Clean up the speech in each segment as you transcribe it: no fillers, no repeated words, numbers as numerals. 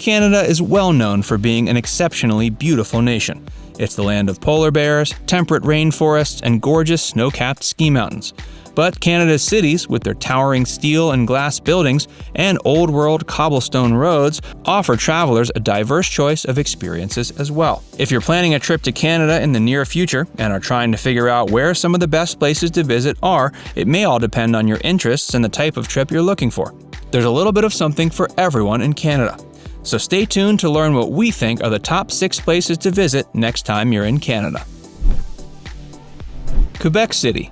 Canada is well known for being an exceptionally beautiful nation. It's the land of polar bears, temperate rainforests, and gorgeous snow-capped ski mountains. But Canada's cities, with their towering steel and glass buildings and old-world cobblestone roads, offer travelers a diverse choice of experiences as well. If you're planning a trip to Canada in the near future and are trying to figure out where some of the best places to visit are, it may all depend on your interests and the type of trip you're looking for. There's a little bit of something for everyone in Canada. So stay tuned to learn what we think are the top 6 places to visit next time you're in Canada. Quebec City.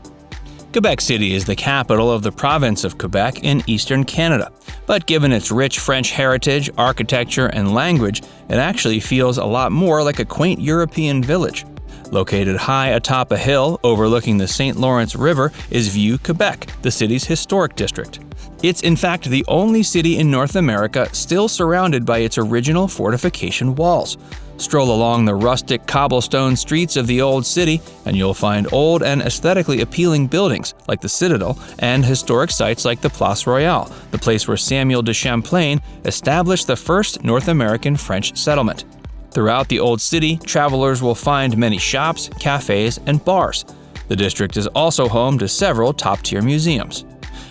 Quebec City is the capital of the province of Quebec in eastern Canada, but given its rich French heritage, architecture, and language, it actually feels a lot more like a quaint European village. Located high atop a hill overlooking the St. Lawrence River is View, Quebec, the city's historic district. It's in fact the only city in North America still surrounded by its original fortification walls. Stroll along the rustic cobblestone streets of the old city, and you'll find old and aesthetically appealing buildings like the Citadel and historic sites like the Place Royale, the place where Samuel de Champlain established the first North American French settlement. Throughout the old city, travelers will find many shops, cafes, and bars. The district is also home to several top-tier museums.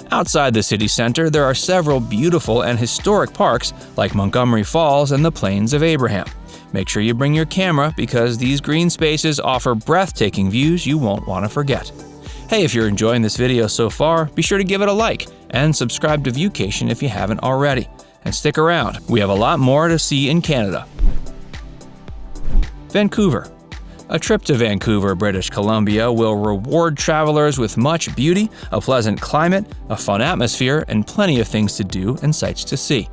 Outside the city center, there are several beautiful and historic parks like Montgomery Falls and the Plains of Abraham. Make sure you bring your camera because these green spaces offer breathtaking views you won't want to forget. Hey, if you're enjoying this video so far, be sure to give it a like and subscribe to Viewcation if you haven't already. And stick around, we have a lot more to see in Canada. Vancouver. A trip to Vancouver, British Columbia will reward travelers with much beauty, a pleasant climate, a fun atmosphere, and plenty of things to do and sights to see.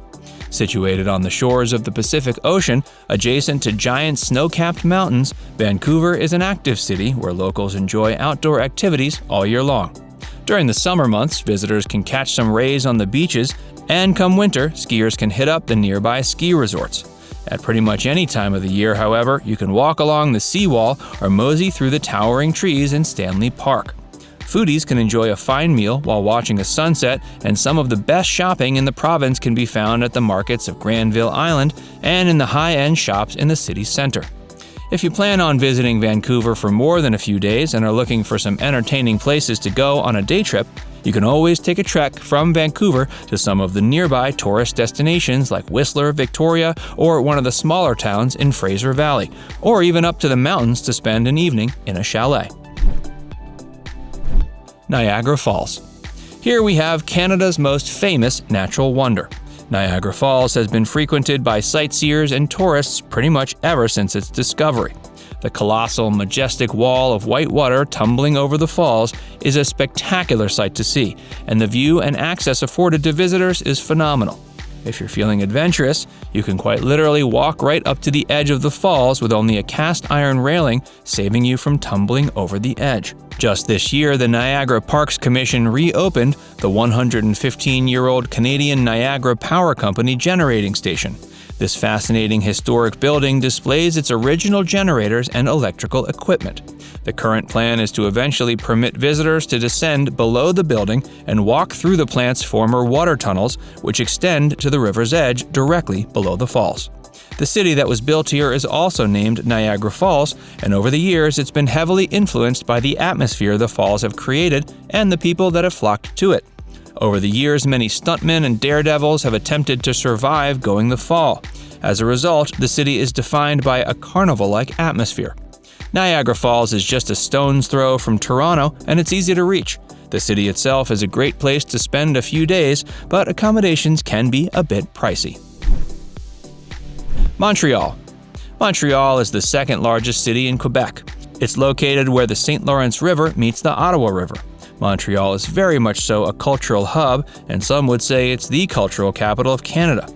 Situated on the shores of the Pacific Ocean, adjacent to giant snow-capped mountains, Vancouver is an active city where locals enjoy outdoor activities all year long. During the summer months, visitors can catch some rays on the beaches, and come winter, skiers can hit up the nearby ski resorts. At pretty much any time of the year, however, you can walk along the seawall or mosey through the towering trees in Stanley Park. Foodies can enjoy a fine meal while watching a sunset, and some of the best shopping in the province can be found at the markets of Granville Island and in the high-end shops in the city center. If you plan on visiting Vancouver for more than a few days and are looking for some entertaining places to go on a day trip, you can always take a trek from Vancouver to some of the nearby tourist destinations like Whistler, Victoria, or one of the smaller towns in Fraser Valley, or even up to the mountains to spend an evening in a chalet. Niagara Falls. Here we have Canada's most famous natural wonder. Niagara Falls has been frequented by sightseers and tourists pretty much ever since its discovery. The colossal, majestic wall of white water tumbling over the falls is a spectacular sight to see, and the view and access afforded to visitors is phenomenal. If you're feeling adventurous, you can quite literally walk right up to the edge of the falls with only a cast iron railing saving you from tumbling over the edge. Just this year, the Niagara Parks Commission reopened the 115-year-old Canadian Niagara Power Company generating station. This fascinating historic building displays its original generators and electrical equipment. The current plan is to eventually permit visitors to descend below the building and walk through the plant's former water tunnels, which extend to the river's edge directly below the falls. The city that was built here is also named Niagara Falls, and over the years it's been heavily influenced by the atmosphere the falls have created and the people that have flocked to it. Over the years, many stuntmen and daredevils have attempted to survive going the fall. As a result, the city is defined by a carnival-like atmosphere. Niagara Falls is just a stone's throw from Toronto, and it's easy to reach. The city itself is a great place to spend a few days, but accommodations can be a bit pricey. Montreal. Montreal is the second largest city in Quebec. It's located where the St. Lawrence River meets the Ottawa River. Montreal is very much so a cultural hub, and some would say it's the cultural capital of Canada.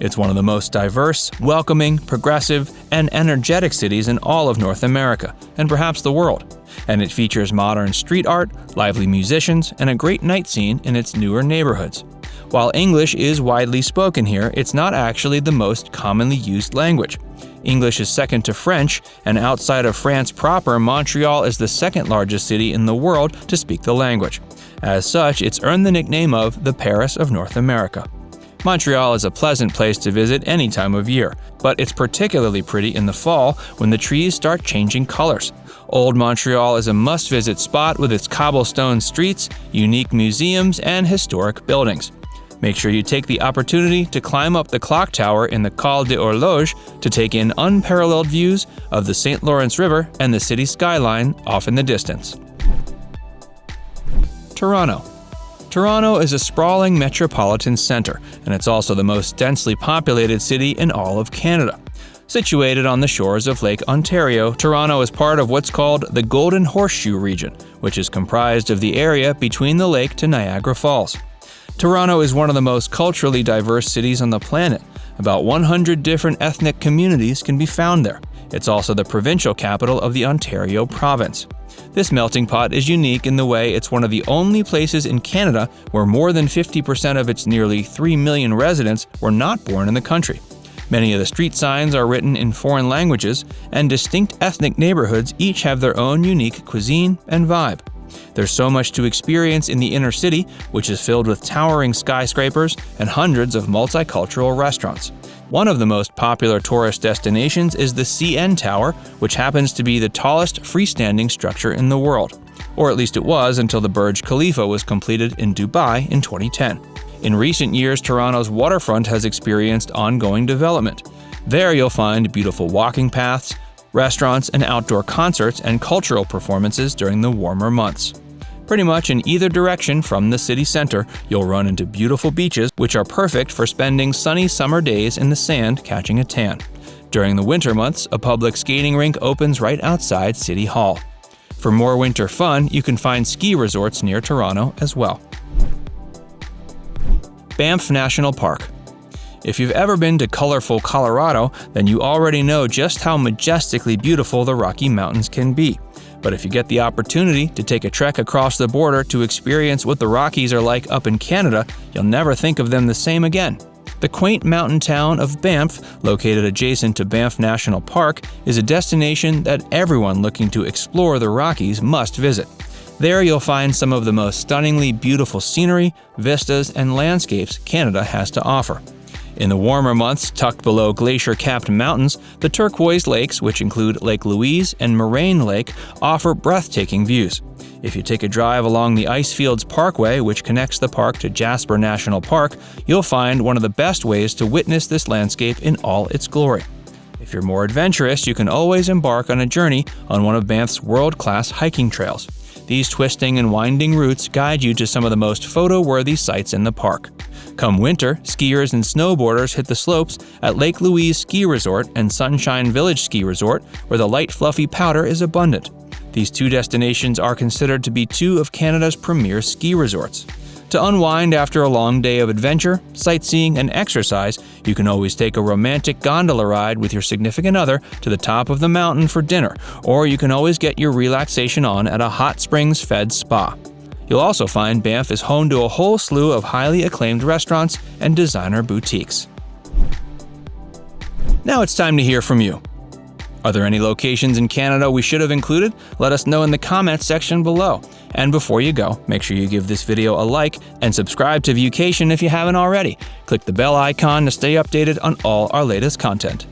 It's one of the most diverse, welcoming, progressive, and energetic cities in all of North America, and perhaps the world. And it features modern street art, lively musicians, and a great night scene in its newer neighborhoods. While English is widely spoken here, it's not actually the most commonly used language. English is second to French, and outside of France proper, Montreal is the second largest city in the world to speak the language. As such, it's earned the nickname of the Paris of North America. Montreal is a pleasant place to visit any time of year, but it's particularly pretty in the fall when the trees start changing colors. Old Montreal is a must-visit spot with its cobblestone streets, unique museums, and historic buildings. Make sure you take the opportunity to climb up the clock tower in the Col de Horloge to take in unparalleled views of the St. Lawrence River and the city skyline off in the distance. Toronto. Toronto is a sprawling metropolitan center, and it's also the most densely populated city in all of Canada. Situated on the shores of Lake Ontario, Toronto is part of what's called the Golden Horseshoe region, which is comprised of the area between the lake to Niagara Falls. Toronto is one of the most culturally diverse cities on the planet. About 100 different ethnic communities can be found there. It's also the provincial capital of the Ontario province. This melting pot is unique in the way it's one of the only places in Canada where more than 50% of its nearly 3 million residents were not born in the country. Many of the street signs are written in foreign languages, and distinct ethnic neighborhoods each have their own unique cuisine and vibe. There's so much to experience in the inner city, which is filled with towering skyscrapers and hundreds of multicultural restaurants. One of the most popular tourist destinations is the CN Tower, which happens to be the tallest freestanding structure in the world. Or at least it was until the Burj Khalifa was completed in Dubai in 2010. In recent years, Toronto's waterfront has experienced ongoing development. There you'll find beautiful walking paths, restaurants, and outdoor concerts and cultural performances during the warmer months. Pretty much in either direction from the city center, you'll run into beautiful beaches which are perfect for spending sunny summer days in the sand catching a tan. During the winter months, a public skating rink opens right outside City Hall. For more winter fun, you can find ski resorts near Toronto as well. Banff National Park. If you've ever been to colorful Colorado, then you already know just how majestically beautiful the Rocky Mountains can be. But if you get the opportunity to take a trek across the border to experience what the Rockies are like up in Canada, you'll never think of them the same again. The quaint mountain town of Banff, located adjacent to Banff National Park, is a destination that everyone looking to explore the Rockies must visit. There you'll find some of the most stunningly beautiful scenery, vistas, and landscapes Canada has to offer. In the warmer months, tucked below glacier-capped mountains, the turquoise lakes, which include Lake Louise and Moraine Lake, offer breathtaking views. If you take a drive along the Icefields Parkway, which connects the park to Jasper National Park, you'll find one of the best ways to witness this landscape in all its glory. If you're more adventurous, you can always embark on a journey on one of Banff's world-class hiking trails. These twisting and winding routes guide you to some of the most photo-worthy sites in the park. Come winter, skiers and snowboarders hit the slopes at Lake Louise Ski Resort and Sunshine Village Ski Resort, where the light fluffy powder is abundant. These two destinations are considered to be two of Canada's premier ski resorts. To unwind after a long day of adventure, sightseeing, and exercise, you can always take a romantic gondola ride with your significant other to the top of the mountain for dinner, or you can always get your relaxation on at a hot springs-fed spa. You'll also find Banff is home to a whole slew of highly acclaimed restaurants and designer boutiques. Now it's time to hear from you. Are there any locations in Canada we should have included? Let us know in the comments section below. And before you go, make sure you give this video a like and subscribe to Viewcation if you haven't already. Click the bell icon to stay updated on all our latest content.